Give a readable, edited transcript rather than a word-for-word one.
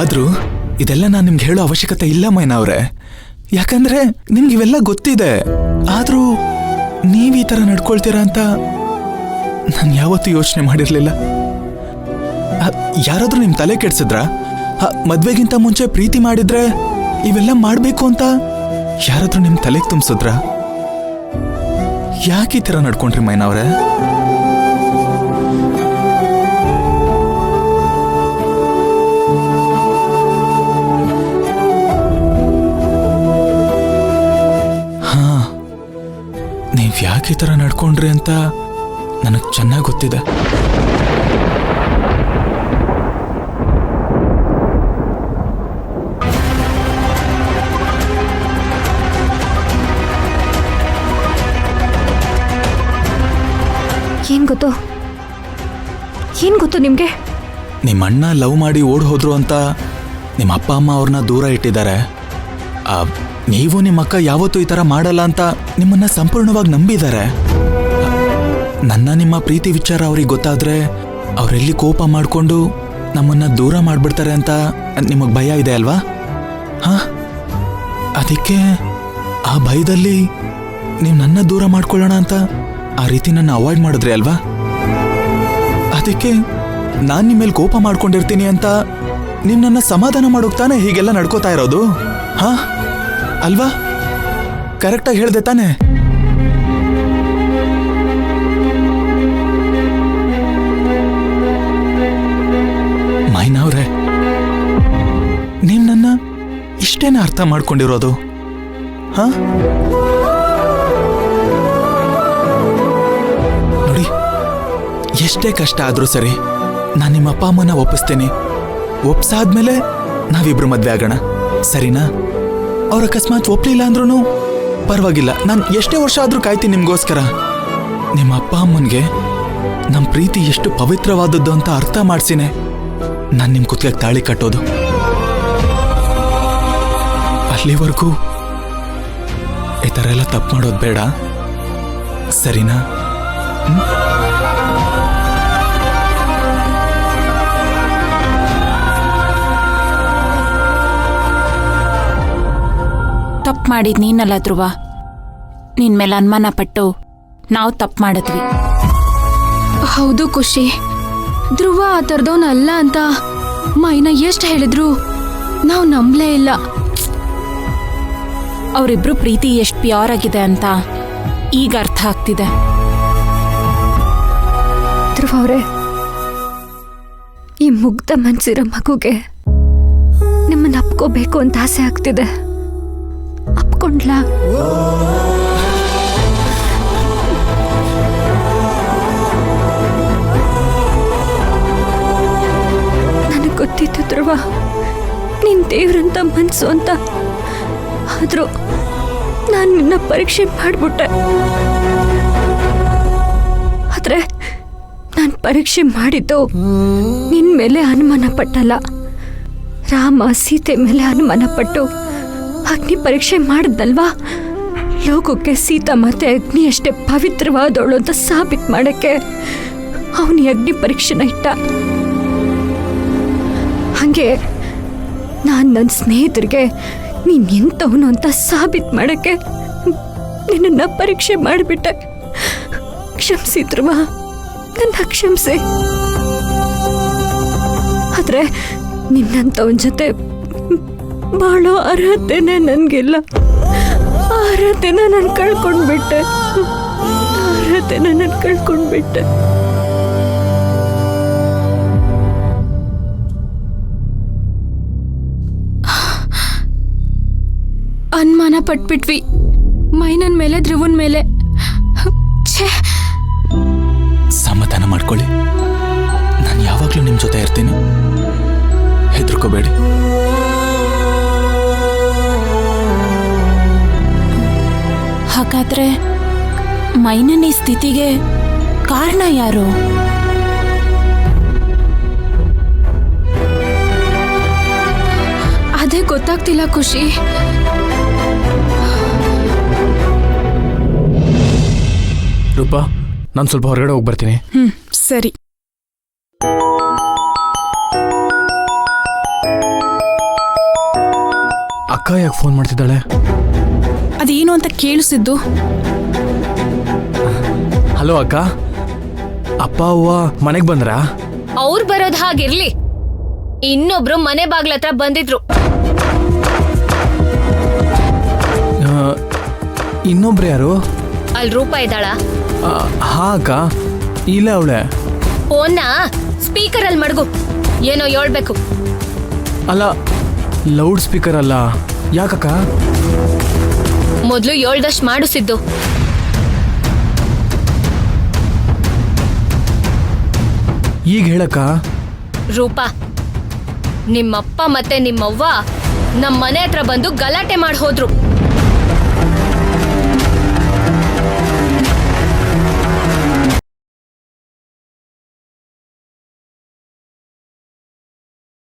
ಆದ್ರೂ ಇದೆಲ್ಲ ನಾನು ನಿಮ್ಗೆ ಹೇಳೋ ಅವಶ್ಯಕತೆ ಇಲ್ಲ ಮೈನಾ ಅವ್ರೆ. ಯಾಕಂದ್ರೆ ನಿಮ್ಗೆ ಇವೆಲ್ಲ ಗೊತ್ತಿದೆ. ಆದ್ರೂ ನೀವ್ ಈ ತರ ನಡ್ಕೊಳ್ತೀರಾ ಅಂತ ನಾನು ಯಾವತ್ತೂ ಯೋಚನೆ ಮಾಡಿರ್ಲಿಲ್ಲ. ಯಾರಾದ್ರೂ ನಿಮ್ ತಲೆ ಕೆಡ್ಸಿದ್ರ? ಮದ್ವೆಗಿಂತ ಮುಂಚೆ ಪ್ರೀತಿ ಮಾಡಿದ್ರೆ ಇವೆಲ್ಲ ಮಾಡ್ಬೇಕು ಅಂತ ಯಾರಾದ್ರೂ ನಿಮ್ ತಲೆಗೆ ತುಂಬಿಸಿದ್ರ? ಯಾಕೆ ಈ ತರ ನಡ್ಕೊಂಡ್ರಿ ಮೈನಾ ಅವ್ರೆ? ನೀವ್ ಯಾಕೆ ಈ ತರ ನಡ್ಕೊಂಡ್ರಿ ಅಂತ ನನಗ್ ಚೆನ್ನಾಗಿ ಗೊತ್ತಿದೆ. ಏನ್ ಗೊತ್ತು ನಿಮ್ಗೆ? ನಿಮ್ಮ ಅಣ್ಣ ಲವ್ ಮಾಡಿ ಓಡ್ ಹೋದ್ರು ಅಂತ ನಿಮ್ಮ ಅಪ್ಪ ಅಮ್ಮ ಅವ್ರನ್ನ ದೂರ ಇಟ್ಟಿದ್ದಾರೆ. ನೀವು ನಿಮ್ಮ ಅಕ್ಕ ಯಾವತ್ತೂ ಈ ತರ ಮಾಡಲ್ಲ ಅಂತ ನಿಮ್ಮನ್ನ ಸಂಪೂರ್ಣವಾಗಿ ನಂಬಿದ್ದಾರೆ. ನಿಮ್ಮ ಪ್ರೀತಿ ವಿಚಾರ ಅವ್ರಿಗೆ ಗೊತ್ತಾದ್ರೆ ಅವರೆಲ್ಲಿ ಕೋಪ ಮಾಡ್ಕೊಂಡು ನಮ್ಮನ್ನ ದೂರ ಮಾಡ್ಬಿಡ್ತಾರೆ ಅಂತ ನಿಮಗ್ ಭಯ ಇದೆ ಅಲ್ವಾ? ಅದಕ್ಕೆ ಆ ಭಯದಲ್ಲಿ ನೀವು ನನ್ನ ದೂರ ಮಾಡ್ಕೊಳ್ಳೋಣ ಅಂತ ಆ ರೀತಿ ನನ್ನ ಅವಾಯ್ಡ್ ಮಾಡಿದ್ರಿ ಅಲ್ವಾ? ಅದಕ್ಕೆ ನಾನ್ ನಿಮ್ಮ ಮೇಲೆ ಕೋಪ ಮಾಡ್ಕೊಂಡಿರ್ತೀನಿ ಅಂತ ನೀವು ನನ್ನ ಸಮಾಧಾನ ಮಾಡೋಗ್ತಾನೆ ಹೀಗೆಲ್ಲ ನಡ್ಕೋತಾ ಇರೋದು. ಅಲ್ವಾ? ಕರೆಕ್ಟಾಗಿ ಹೇಳ್ದೆ ತಾನೆ? ಮೈನಾ ಅವ್ರೆ, ನೀವ್ ನನ್ನ ಇಷ್ಟೇನ ಅರ್ಥ ಮಾಡ್ಕೊಂಡಿರೋದು? ನೋಡಿ, ಎಷ್ಟೇ ಕಷ್ಟ ಆದ್ರೂ ಸರಿ, ನಾನು ನಿಮ್ಮ ಅಪ್ಪ ಅಮ್ಮನ ಒಪ್ಪಿಸ್ತೇನೆ. ಒಪ್ಸಾದ್ಮೇಲೆ ನಾವಿಬ್ರು ಮದ್ವೆ ಆಗೋಣ, ಸರಿನಾ? ಅವ್ರ ಅಕಸ್ಮಾತ್ ಒಪ್ಲಿಲ್ಲ ಅಂದ್ರೂ ಪರವಾಗಿಲ್ಲ, ನಾನು ಎಷ್ಟೇ ವರ್ಷ ಆದ್ರೂ ಕಾಯ್ತೀನಿ ನಿಮ್ಗೋಸ್ಕರ. ನಿಮ್ಮ ಅಪ್ಪ ಅಮ್ಮನ್ಗೆ ನಮ್ಮ ಪ್ರೀತಿ ಎಷ್ಟು ಪವಿತ್ರವಾದದ್ದು ಅಂತ ಅರ್ಥ ಮಾಡ್ಸಿನೇ ನಾನು ನಿಮ್ ಕುತ್ತಿಗೆಗೆ ತಾಳಿ ಕಟ್ಟೋದು. ಅಲ್ಲಿವರೆಗೂ ಈ ಥರ ಎಲ್ಲ ತಪ್ಪು ಮಾಡೋದು ಬೇಡ, ಸರಿನಾ? ತಪ್ಪು ಮಾಡಿದ್ ನೀನಲ್ಲ ಧ್ರುವ. ನಿನ್ ಮೇಲೆ ಅನುಮಾನ ಪಟ್ಟು ನಾವು ತಪ್ಪು ಮಾಡಿದ್ವಿ. ಹೌದು ಖುಷಿ, ಧ್ರುವ ಆ ಥರದವನಲ್ಲ ಅಂತ ಮೈನಾ ಎಷ್ಟು ಹೇಳಿದ್ರು ನಾವು ನಂಬಲೇ ಇಲ್ಲ. ಅವರಿಬ್ರು ಪ್ರೀತಿ ಎಷ್ಟು ಪ್ಯೂರ್ ಆಗಿದೆ ಅಂತ ಈಗ ಅರ್ಥ ಆಗ್ತಿದೆ. ಧ್ರುವ ಅವರೇ, ಈ ಮುಗ್ಧ ಮನ್ಸಿರೋ ಮಗುಗೆ ನಿಮ್ಮನ್ನ ಅಪ್ಕೋಬೇಕು ಅಂತ ಆಸೆ ಆಗ್ತಿದೆ. ಅಪ್ಕೊಂಡ್ಲಾ? ನನಗೆ ಗೊತ್ತಿತ್ತು ಧ್ರುವ, ನೀನ್ ದೇವ್ರಂತ ಮನ್ಸು ಅಂತ. ಆದ್ರೂ ನಾನು ನಿನ್ನ ಪರೀಕ್ಷೆ ಮಾಡ್ಬಿಟ್ಟೆ. ಆದ್ರೆ ನಾನು ಪರೀಕ್ಷೆ ಮಾಡಿದ್ದು ನಿನ್ ಮೇಲೆ ಅನುಮಾನ ಪಟ್ಟಲ್ಲ, ರಾಮ ಸೀತೆ ಮೇಲೆ ಅನುಮಾನ ಪಟ್ಟು ಅಗ್ನಿ ಪರೀಕ್ಷೆ ಮಾಡಿದ್ನಲ್ವಾ? ಲೋಕಕ್ಕೆ ಸೀತಾ ಮತ್ತೆ ಅಗ್ನಿ ಅಷ್ಟೇ ಪವಿತ್ರವಾದವಳು ಅಂತ ಸಾಬೀತು ಮಾಡಕ್ಕೆ ಅವನು ಅಗ್ನಿ ಪರೀಕ್ಷೆನ ಇಟ್ಟ. ಹಾಗೆ ನಾನು ನನ್ನ ಸ್ನೇಹಿತರಿಗೆ ನೀನ್ ಎಂತವನು ಅಂತ ಸಾಬೀತು ಮಾಡಕ್ಕೆ ನಿನ್ನ ಪರೀಕ್ಷೆ ಮಾಡಿಬಿಟ್ಟೆ. ಕ್ಷಮಿಸಿ ಧ್ರುವ, ನನ್ನ ಕ್ಷಮಿಸಿ. ಆದ್ರೆ ನಿನ್ನಂತವನ ಜೊತೆ ಬಾಳೋ ಅರ್ಹತೆನೇ ನನ್ಗಿಲ್ಲ. ಅರ್ಹತೆನ ನಾನು ಕಳ್ಕೊಂಡ್ಬಿಟ್ಟೆ. ಅನುಮಾನ ಪಟ್ಬಿಟ್ವಿ ಮೈನನ್ ಮೇಲೆ, ಧ್ರುವನ್ ಮೇಲೆ. ಸಮಾಧಾನ ಮಾಡ್ಕೊಳ್ಳಿ, ನಾನು ಯಾವಾಗ್ಲೂ ನಿಮ್ ಜೊತೆ ಇರ್ತೀನಿ, ಹೆದರ್ಕೋಬೇಡಿ. ಹಾಗಾದ್ರೆ ಮೈನನ್ ಈ ಸ್ಥಿತಿಗೆ ಕಾರಣ ಯಾರು? ಅದೇ ಗೊತ್ತಾಗ್ತಿಲ್ಲ ಖುಷಿ. ರೂಪಾ, ನಾನು ಸ್ವಲ್ಪ ಹೊರಗಡೆ ಹೋಗಿ ಬರ್ತೀನಿ. ಸರಿ. ಅಕ್ಕ ಯಾಕೆ ಫೋನ್ ಮಾಡ್ತಿದ್ದಾಳೆ? ಅದೇನು ಅಂತ ಕೇಳಿಸಿದ್ದು. ಹಲೋ ಅಕ್ಕ, ಅಪ್ಪ ಅವ್ವ ಮನೆಗೆ ಬಂದ್ರಾ? ಅವ್ರು ಬರೋದ್ ಹಾಗಿರ್ಲಿ, ಇನ್ನೊಬ್ರು ಮನೆ ಬಾಗ್ಲ ಹತ್ರ ಬಂದಿದ್ರು. ಇನ್ನೊಬ್ರು ಯಾರು? ಅಲ್ಲಿ ರೂಪ ಇದ್ದಾಳ. ಹಾ ಅಕ್ಕ, ಇಲ್ಲ ಅವಳೆ. ಫೋನ್ನ ಸ್ಪೀಕರ್ ಅಲ್ಲಿ ಮಡಗು, ಏನೋ ಹೇಳ್ಬೇಕು. ಅಲ್ಲ, ಲೌಡ್ ಸ್ಪೀಕರ್ ಅಲ್ಲ. ಯಾಕಕ್ಕ? ಮೊದ್ಲು ಹೇಳ್ದಷ್ಟು ಮಾಡಿಸಿದ್ದು. ಈಗ ಹೇಳಕ್ಕ. ರೂಪ, ನಿಮ್ಮಪ್ಪ ಮತ್ತೆ ನಿಮ್ಮವ್ವ ನಮ್ಮ ಮನೆ ಹತ್ರ ಬಂದು ಗಲಾಟೆ ಮಾಡಿ ಹೋದ್ರು.